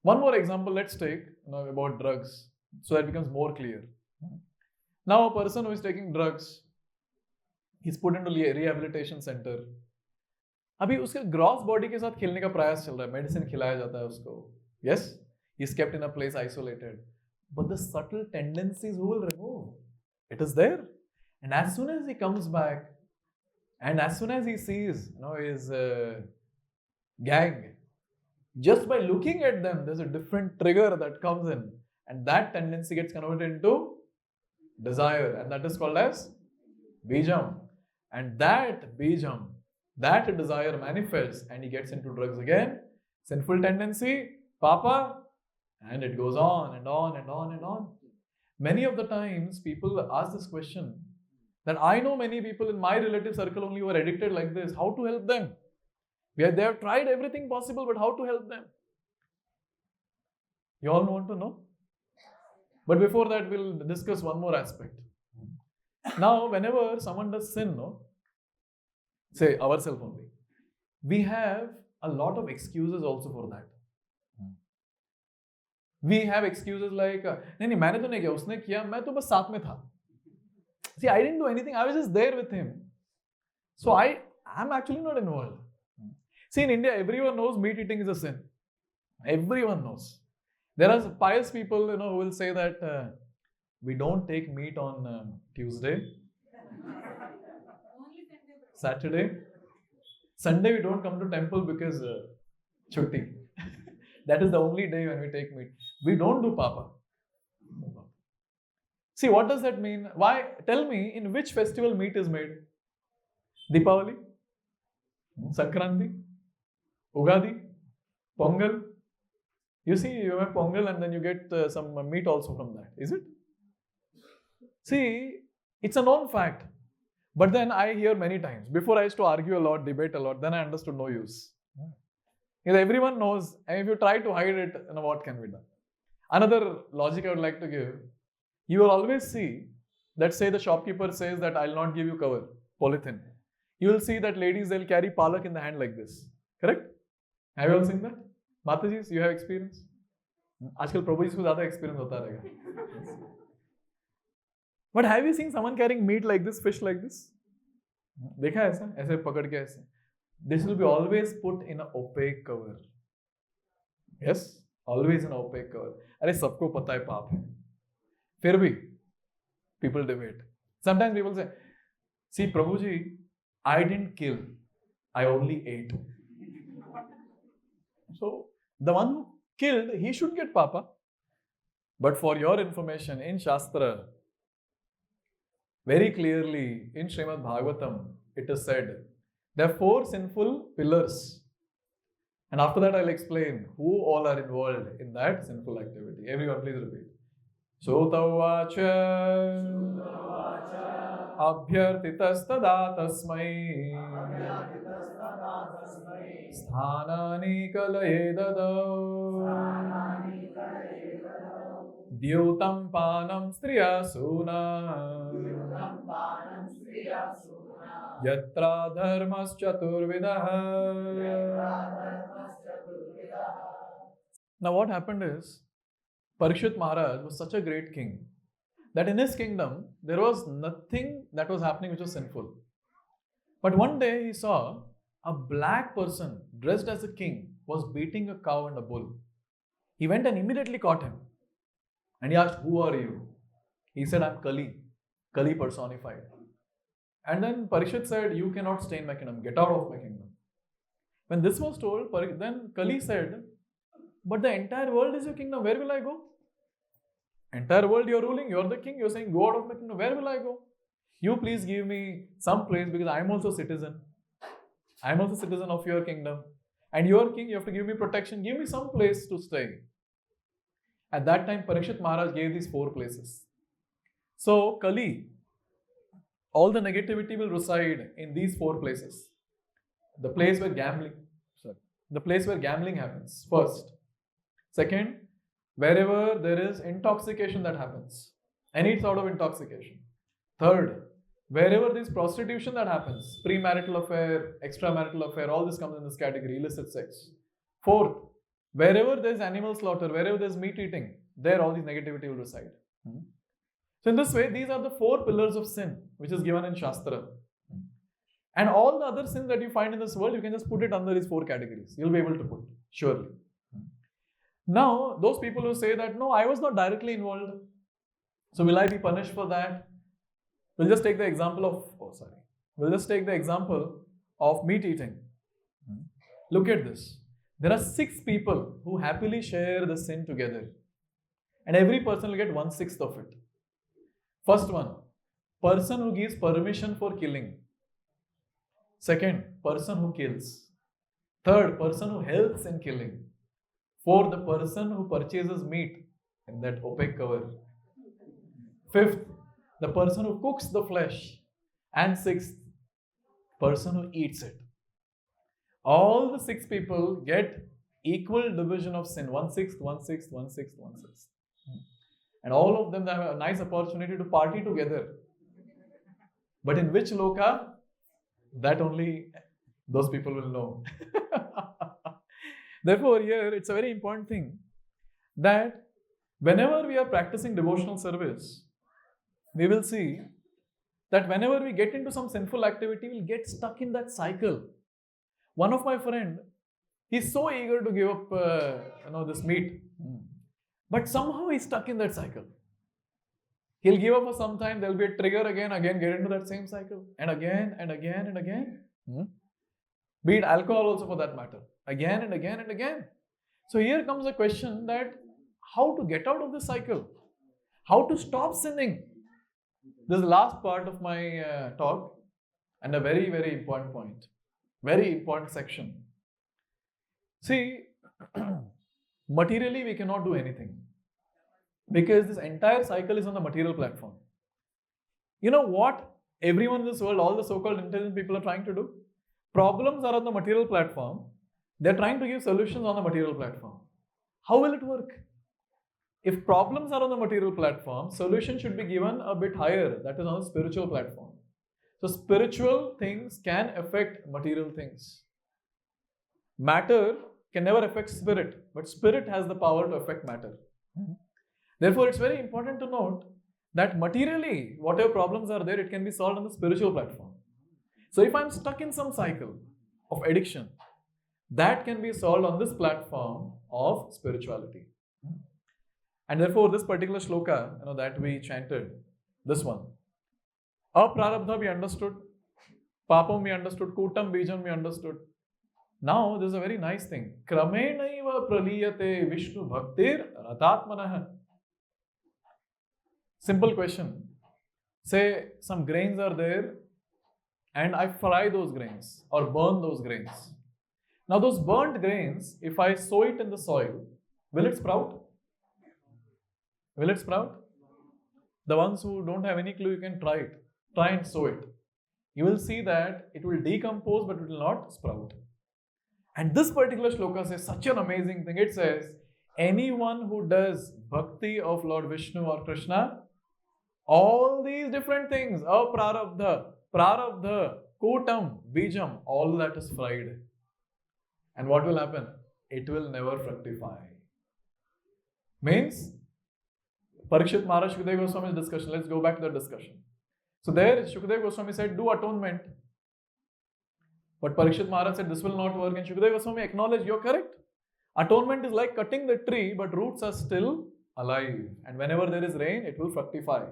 One more example let's take about drugs so that it becomes more clear. Now a person who is taking drugs, he's put into rehabilitation center. अभी उसके gross body के साथ खेलने का प्रयास चल रहा है, medicine खिलाया जाता है उसको. Yes, he's kept in a place isolated. But the subtle tendencies who will remove? It is there. And as soon as he comes back, and as soon as he sees his gang, just by looking at them, there's a different trigger that comes in. And that tendency gets converted into desire. And that is called as bhijam. And that bhijam, that desire manifests and he gets into drugs again. Sinful tendency, papa, and it goes on and on and on and on. Many of the times people ask this question that I know many people in my relative circle only who are addicted like this. How to help them? They have tried everything possible, but how to help them? You all want to know? But before that, we'll discuss one more aspect. Now, whenever someone does sin, no, say ourselves only, we have a lot of excuses also for that. We have excuses like, नहीं मैंने तो नहीं किया, उसने किया, मैं तो बस साथ में था. See, I didn't do anything. I was just there with him. So I'm actually not involved. See, in India, everyone knows meat eating is a sin. Everyone knows. There are pious people, who will say that we don't take meat on Tuesday, Saturday, Sunday we don't come to temple because chutti. That is the only day when we take meat. We don't do papa. See, what does that mean? Why? Tell me, in which festival meat is made? Deepavali? Sankranti? Ugadi? Pongal? You see, you have Pongal and then you get some meat also from that. Is it? See, it's a known fact. But then I hear many times. Before I used to argue a lot, debate a lot. Then I understood no use. Because everyone knows, and if you try to hide it, what can be done? Another logic I would like to give. You will always see that, say the shopkeeper says that I'll not give you cover, polythene. You will see that ladies, they'll carry palak in the hand like this. Correct? Have you all seen that? Mataji, you have experience? आजकल प्रभु जी को ज़्यादा experience होता रहेगा. But have you seen someone carrying meat like this, fish like this? देखा है ऐसा? ऐसे पकड़ के ऐसे. This will be always put in an opaque cover. Yes? Always in an opaque cover. अरे सबको पता है पाप है. फिर भी people debate. Sometimes people say, see Prabhuji, I didn't kill. I only ate. So the one who killed, he should get papa. But for your information, in Shastra, very clearly in Srimad Bhagavatam, it is said, there are 4 sinful pillars. And after that, I'll explain who all are involved in that sinful activity. Everyone, please repeat. Sotavacha Abhyartitastada tasmai Sthanani kalaye dadau Dyutam panam striya suna Yatra dharmas chaturvidaha. Now what happened is, Parikshit Maharaj was such a great king that in his kingdom, there was nothing that was happening which was sinful. But one day he saw a black person dressed as a king was beating a cow and a bull. He went and immediately caught him. And he asked, who are you? He said, I'm Kali. Kali personified. And then Parikshit said, you cannot stay in my kingdom. Get out of my kingdom. When this was told, then Kali said, but the entire world is your kingdom. Where will I go? Entire world you're ruling. You're the king. You're saying, go out of my kingdom. Where will I go? You please give me some place because I'm also citizen. I'm also citizen of your kingdom. And you're king. You have to give me protection. Give me some place to stay. At that time, Parikshit Maharaj gave these 4 places. So, Kali, all the negativity will reside in these 4 places. The place where gambling happens, first. Second, wherever there is intoxication that happens, any sort of intoxication. Third, wherever there is prostitution that happens, premarital affair, extramarital affair, all this comes in this category, illicit sex. Fourth, wherever there is animal slaughter, wherever there is meat eating, there all these negativity will reside. So in this way, these are the 4 pillars of sin, which is given in Shastra. And all the other sins that you find in this world, you can just put it under these 4 categories. You'll be able to put, surely. Now, those people who say that, no, I was not directly involved. So will I be punished for that? We'll just take the example of meat eating. Look at this. There are 6 people who happily share the sin together. And every person will get 1/6 of it. First one, person who gives permission for killing. Second, person who kills. Third, person who helps in killing. Fourth, the person who purchases meat in that opaque cover. Fifth, the person who cooks the flesh. And sixth, person who eats it. All the 6 people get equal division of sin, 1/6, 1/6, 1/6, 1/6. And all of them have a nice opportunity to party together. But in which loka? That only those people will know. Therefore, here it's a very important thing that whenever we are practicing devotional service, we will see that whenever we get into some sinful activity, we'll get stuck in that cycle. One of my friend, he's so eager to give up, this meat, but somehow he's stuck in that cycle. He'll give up for some time, there'll be a trigger again, get into that same cycle, and again, and again, and again. Be it alcohol also for that matter, again, and again, and again. So here comes a question that how to get out of this cycle, how to stop sinning. This is the last part of my talk, and a very, very important point, very important section. See, materially we cannot do anything because this entire cycle is on the material platform. You know what everyone in this world, all the so-called intelligent people are trying to do? Problems are on the material platform. They're trying to give solutions on the material platform. How will it work? If problems are on the material platform, solution should be given a bit higher, that is on the spiritual platform. So spiritual things can affect material things. Matter can never affect spirit, but spirit has the power to affect matter. Therefore, it's very important to note that materially, whatever problems are there, it can be solved on the spiritual platform. So if I'm stuck in some cycle of addiction, that can be solved on this platform of spirituality. And therefore, this particular shloka, that we chanted, this one, aprarabdha we understood, papam we understood, kootam, bhijam we understood. Now, this is a very nice thing. Kramenaiva praliyate Vishnu bhaktir ratatmanah. Simple question. Say some grains are there and I fry those grains or burn those grains. Now, those burnt grains, if I sow it in the soil, will it sprout? Will it sprout? The ones who don't have any clue, you can try it. Try and sow it. You will see that it will decompose, but it will not sprout. And this particular shloka says such an amazing thing. It says, anyone who does bhakti of Lord Vishnu or Krishna, all these different things, aprarabdha, prarabdha, kootam, bhijam, all that is fried. And what will happen? It will never fructify. Means, Parikshit Maharaj, Shukudevagoswami's discussion. Let's go back to the discussion. So there, Shukudevagoswami said, do atonement. But Parikshit Maharaj said, this will not work. And Shukudevagoswami acknowledged, you're correct. Atonement is like cutting the tree, but roots are still alive. And whenever there is rain, it will fructify.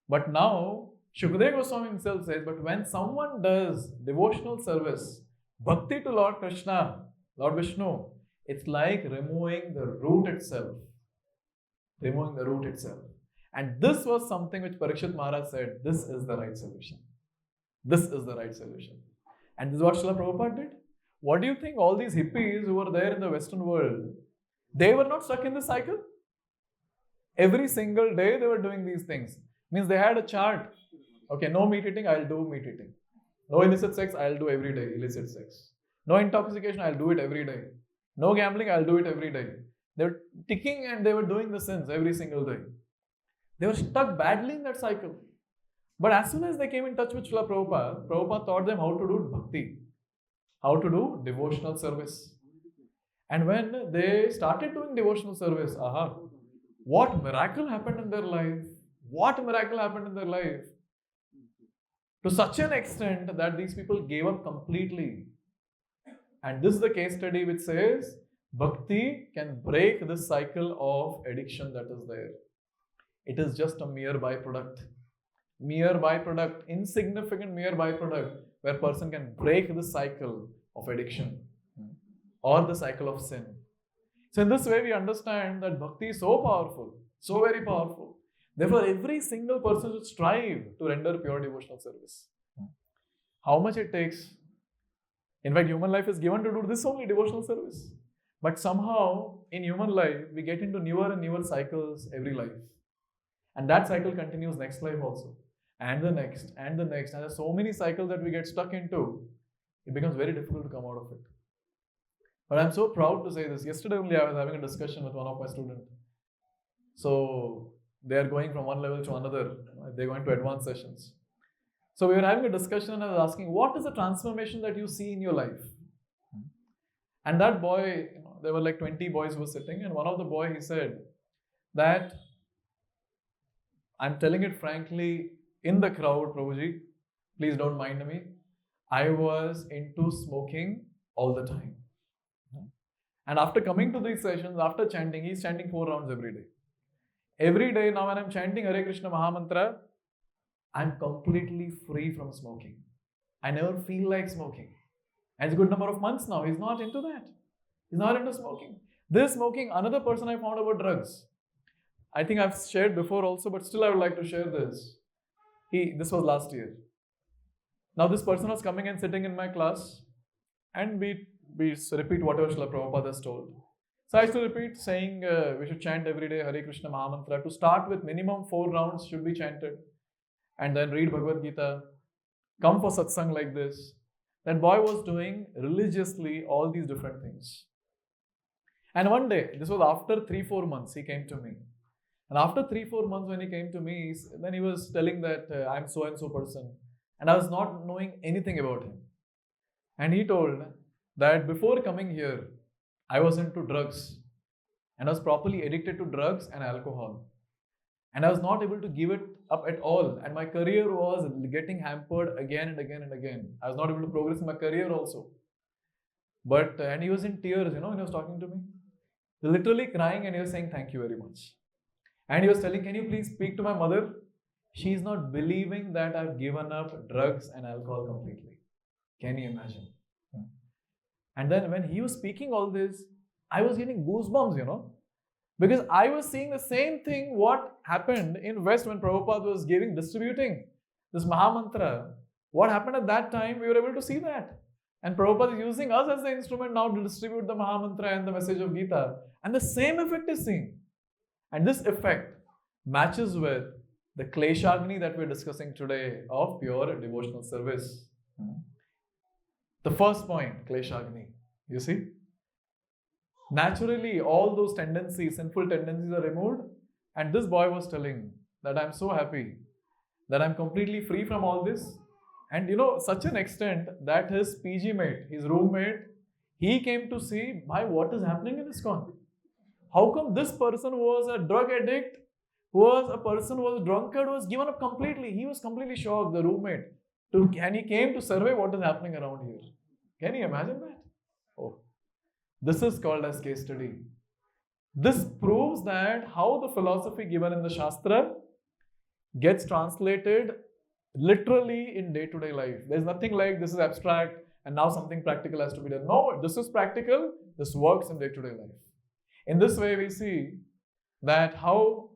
But now, Shukudevagoswami himself says, but when someone does devotional service, bhakti to Lord Krishna, Lord Vishnu, it's like removing the root itself. Removing the root itself. And this was something which Parikshit Maharaj said, this is the right solution. This is the right solution. And this is what Srila Prabhupada did. What do you think all these hippies who were there in the Western world, they were not stuck in this cycle? Every single day they were doing these things. Means they had a chart. Okay, no meat eating, I'll do meat eating. No illicit sex, I'll do every day illicit sex. No intoxication, I'll do it every day. No gambling, I'll do it every day. They were ticking and they were doing the sins every single day. They were stuck badly in that cycle. But as soon as they came in touch with Srila Prabhupada, Prabhupada taught them how to do bhakti, how to do devotional service. And when they started doing devotional service, what miracle happened in their life? What miracle happened in their life? To such an extent that these people gave up completely. And this is the case study which says, bhakti can break this cycle of addiction that is there. It is just a mere byproduct. Mere byproduct, insignificant mere byproduct, where a person can break the cycle of addiction or the cycle of sin. So in this way we understand that bhakti is so powerful, so very powerful, Therefore, every single person should strive to render pure devotional service. How much it takes? In fact, human life is given to do this only, devotional service. But somehow, in human life, we get into newer and newer cycles every life. And that cycle continues next life also. And the next, and the next. And there's so many cycles that we get stuck into, it becomes very difficult to come out of it. But I'm so proud to say this. Yesterday only I was having a discussion with one of my students. So they are going from one level to another. They're going to advanced sessions. So we were having a discussion and I was asking, what is the transformation that you see in your life? And that boy, there were like 20 boys who were sitting, and one of the boy, he said that, I'm telling it frankly in the crowd, Prabhuji, please don't mind me, I was into smoking all the time. And after coming to these sessions, after chanting, he's chanting 4 rounds every day. Every day now when I'm chanting Hare Krishna Mahamantra, I'm completely free from smoking. I never feel like smoking. And it's a good number of months now. He's not into that. He's not into smoking. This smoking, another person I found about drugs. I think I've shared before also, but still I would like to share this. This was last year. Now this person was coming and sitting in my class, and we repeat whatever Srila Prabhupada has told. So I used to repeat saying we should chant every day Hare Krishna Mahamantra. To start with, minimum 4 rounds should be chanted. And then read Bhagavad Gita. Come for satsang like this. That boy was doing religiously all these different things. And one day, this was after 3-4 months, he came to me. And after 3-4 months when he came to me, then he was telling that I'm so and so person. And I was not knowing anything about him. And he told that before coming here, I was into drugs. And I was properly addicted to drugs and alcohol. And I was not able to give it up at all. And my career was getting hampered again and again and again. I was not able to progress in my career also. But, and he was in tears, when he was talking to me. Literally crying, and he was saying, thank you very much. And he was telling, can you please speak to my mother? She is not believing that I've given up drugs and alcohol completely. Can you imagine? And then when he was speaking all this, I was getting goosebumps, because I was seeing the same thing what happened in West when Prabhupada was distributing this Mahamantra. What happened at that time, we were able to see that. And Prabhupada is using us as the instrument now to distribute the Mahamantra and the message of Gita. And the same effect is seen. And this effect matches with the Klesagni that we're discussing today of pure devotional service. The first point, Klesagni, you see? Naturally, all those tendencies, sinful tendencies are removed. And this boy was telling that I'm so happy that I'm completely free from all this. And such an extent that his PG mate, his roommate, he came to see, what is happening in ISKCON? How come this person who was a drug addict, who was a person who was a drunkard, was given up completely? He was completely shocked, the roommate. And he came to survey what is happening around here. Can you imagine that? Oh, this is called as case study. This proves that how the philosophy given in the shastra gets translated literally in day-to-day life. There's nothing like this is abstract and now something practical has to be done. No, this is practical. This works in day-to-day life. In this way, we see that how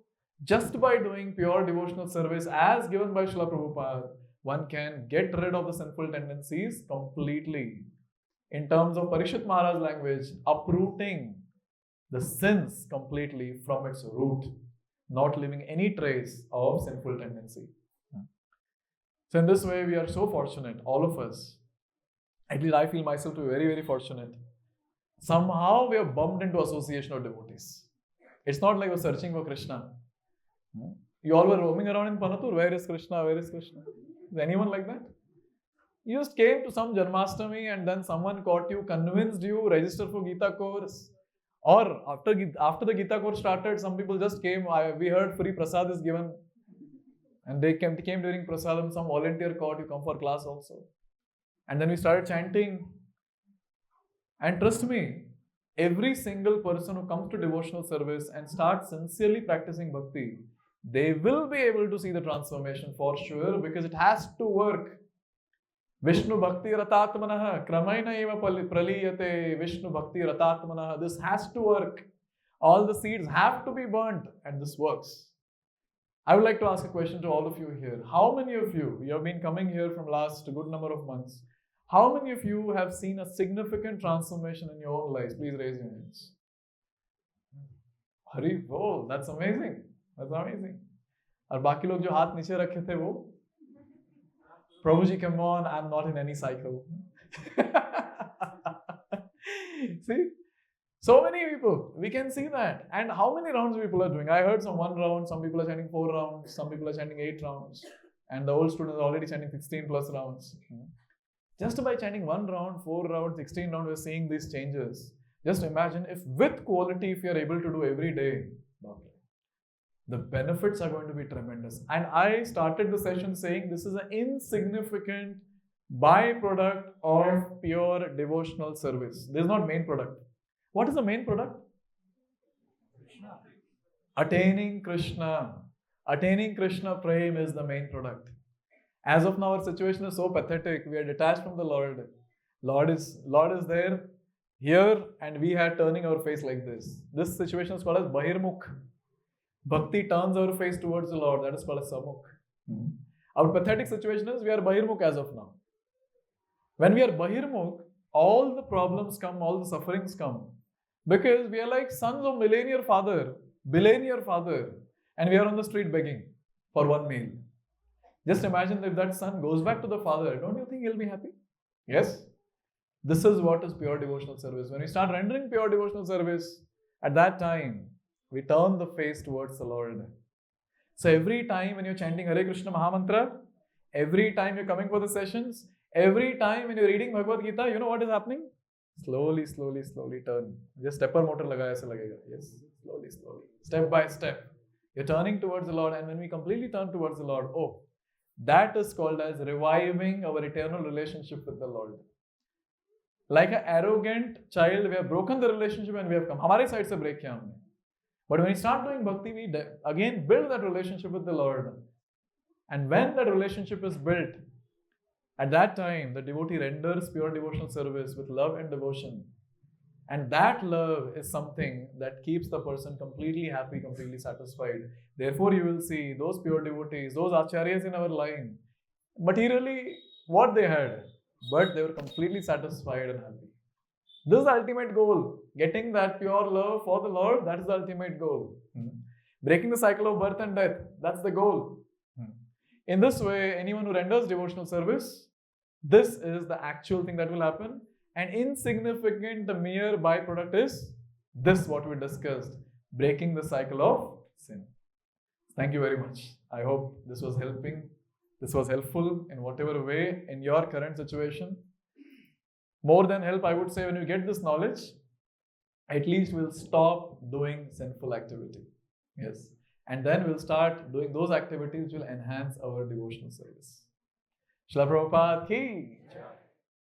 just by doing pure devotional service as given by Srila Prabhupada, one can get rid of the sinful tendencies completely. In terms of Parikshit Maharaj language, uprooting the sins completely from its root, not leaving any trace of sinful tendency. So in this way, we are so fortunate, all of us. At least I feel myself to be very, very fortunate. Somehow we are bumped into association of devotees. It's not like we're searching for Krishna. You all were roaming around in Panatur. Where is Krishna? Where is Krishna? Is anyone like that? You just came to some Janmashtami and then someone caught you, convinced you, register for Gita course. Or after the Gita course started, some people just came. We heard free prasad is given. And they came during prasadam. Some volunteer caught you, come for class also. And then we started chanting. And trust me, every single person who comes to devotional service and starts sincerely practicing bhakti, they will be able to see the transformation for sure, because it has to work. Vishnu Bhakti Ratatmanaha Kramaina eva praliyate Vishnu Bhakti Ratatmanaha. This has to work. All the seeds have to be burnt, and this works. I would like to ask a question to all of you here. How many of you have been coming here from last a good number of months? How many of you have seen a significant transformation in your own lives? Please raise your hands. Hari bol, that's amazing. That's amazing. और बाकी लोग जो हाथ नीचे रखे थे वो प्रभु जी, come on, I'm not in any cycle. See? So many people, we can see that. And how many rounds people are doing? I heard some 1 round, some people are chanting 4 rounds, some people are chanting 8 rounds. And the old students are already chanting 16 plus rounds. Just by chanting 1 round, 4 rounds, 16 rounds, we're seeing these changes. Just imagine if with quality, if you're able to do every day, the benefits are going to be tremendous. And I started the session saying this is an insignificant byproduct of pure devotional service. This is not main product. What is the main product? Krishna. Attaining Krishna. Attaining Krishna Prem is the main product. As of now, our situation is so pathetic. We are detached from the Lord. Lord is there, here, and we are turning our face like this. This situation is called as Bahirmukh. Bhakti turns our face towards the Lord. That is called as Samukh. Our pathetic situation is we are Bahirmukh as of now. When we are Bahirmukh, all the problems come, all the sufferings come. Because we are like sons of billionaire father, and we are on the street begging for 1 meal. Just imagine if that son goes back to the father, don't you think he'll be happy? Yes? This is what is pure devotional service. When we start rendering pure devotional service, at that time, we turn the face towards the Lord. So every time when you're chanting Hare Krishna Mahamantra, every time you're coming for the sessions, every time when you're reading Bhagavad Gita, you know what is happening? Slowly turn. Just stepper motor lagaya aisa lagega. Yes, slowly. Step by step. You're turning towards the Lord, and when we completely turn towards the Lord, that is called as reviving our eternal relationship with the Lord. Like an arrogant child, we have broken the relationship and we have come. Hamare side se break kiya humne. But when we start doing bhakti, we again build that relationship with the Lord. And when that relationship is built, at that time, the devotee renders pure devotional service with love and devotion. And that love is something that keeps the person completely happy, completely satisfied. Therefore, you will see those pure devotees, those acharyas in our line, materially, what they had, but they were completely satisfied and happy. This is the ultimate goal. Getting that pure love for the Lord, that is the ultimate goal. Breaking the cycle of birth and death, that's the goal. In this way, anyone who renders devotional service, this is the actual thing that will happen. And insignificant, the mere byproduct is this, what we discussed, breaking the cycle of sin. Thank you very much. I hope this was helpful in whatever way in your current situation. More than help, I would say, when you get this knowledge, at least we'll stop doing sinful activity. Yes. And then we'll start doing those activities which will enhance our devotional service. Srila Prabhupada ki Jai.